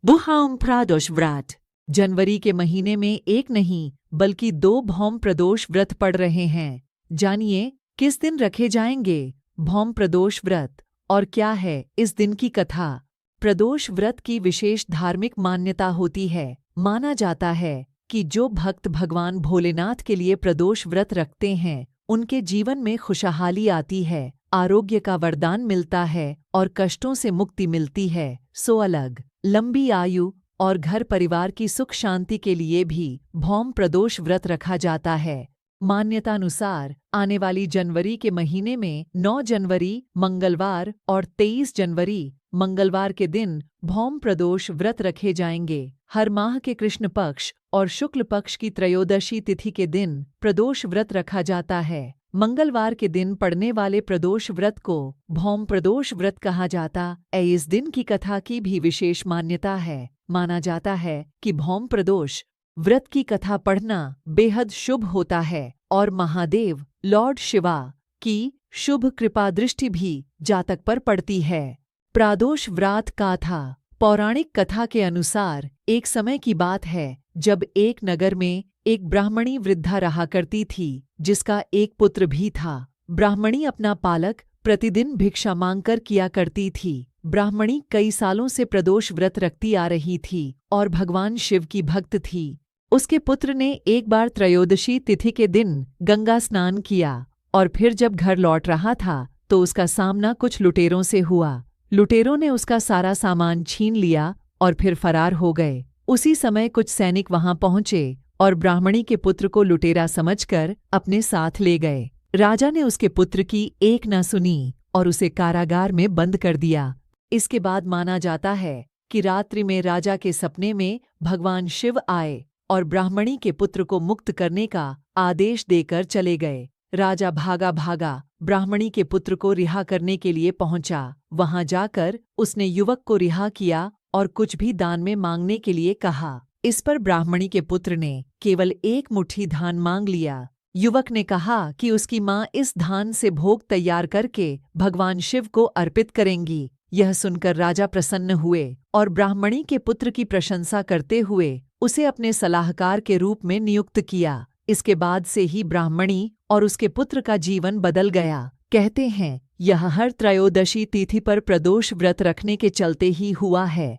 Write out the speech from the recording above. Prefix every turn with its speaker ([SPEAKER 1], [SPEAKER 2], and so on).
[SPEAKER 1] भौम प्रदोष व्रत। जनवरी के महीने में एक नहीं बल्कि 2 भौम प्रदोष व्रत पड़ रहे हैं। जानिए किस दिन रखे जाएंगे भौम प्रदोष व्रत और क्या है इस दिन की कथा। प्रदोष व्रत की विशेष धार्मिक मान्यता होती है। माना जाता है कि जो भक्त भगवान भोलेनाथ के लिए प्रदोष व्रत रखते हैं उनके जीवन में खुशहाली आती है, आरोग्य का वरदान मिलता है और कष्टों से मुक्ति मिलती है। सो अलग लंबी आयु और घर परिवार की सुख शांति के लिए भी भौम प्रदोष व्रत रखा जाता है। मान्यतानुसार आने वाली जनवरी के महीने में 9 जनवरी मंगलवार और 23 जनवरी मंगलवार के दिन भौम प्रदोष व्रत रखे जाएंगे। हर माह के कृष्ण पक्ष और शुक्ल पक्ष की त्रयोदशी तिथि के दिन प्रदोष व्रत रखा जाता है। मंगलवार के दिन पड़ने वाले प्रदोष व्रत को भौम प्रदोष व्रत कहा जाता है। इस दिन की कथा की भी विशेष मान्यता है। माना जाता है कि भौम प्रदोष व्रत की कथा पढ़ना बेहद शुभ होता है और महादेव लॉर्ड शिवा की शुभ कृपा दृष्टि भी जातक पर पड़ती है। प्रदोष व्रत कथा। पौराणिक कथा के अनुसार एक समय की बात है जब एक नगर में एक ब्राह्मणी वृद्धा रहा करती थी जिसका एक पुत्र भी था। ब्राह्मणी अपना पालक प्रतिदिन भिक्षा मांगकर किया करती थी। ब्राह्मणी कई सालों से प्रदोष व्रत रखती आ रही थी और भगवान शिव की भक्त थी। उसके पुत्र ने एक बार त्रयोदशी तिथि के दिन गंगा स्नान किया और फिर जब घर लौट रहा था तो उसका सामना कुछ लुटेरों से हुआ। लुटेरों ने उसका सारा सामान छीन लिया और फिर फरार हो गए। उसी समय कुछ सैनिक वहां पहुंचे और ब्राह्मणी के पुत्र को लुटेरा समझकर अपने साथ ले गए। राजा ने उसके पुत्र की एक न सुनी और उसे कारागार में बंद कर दिया। इसके बाद माना जाता है कि रात्रि में राजा के सपने में भगवान शिव आए और ब्राह्मणी के पुत्र को मुक्त करने का आदेश देकर चले गए। राजा भागा भागा ब्राह्मणी के पुत्र को रिहा करने के लिए पहुंचा। वहां जाकर उसने युवक को रिहा किया और कुछ भी दान में मांगने के लिए कहा। इस पर ब्राह्मणी के पुत्र ने केवल 1 मुट्ठी धान मांग लिया। युवक ने कहा कि उसकी माँ इस धान से भोग तैयार करके भगवान शिव को अर्पित करेंगी। यह सुनकर राजा प्रसन्न हुए और ब्राह्मणी के पुत्र की प्रशंसा करते हुए उसे अपने सलाहकार के रूप में नियुक्त किया। इसके बाद से ही ब्राह्मणी और उसके पुत्र का जीवन बदल गया। कहते हैं यह हर त्रयोदशी तिथि पर प्रदोष व्रत रखने के चलते ही हुआ है।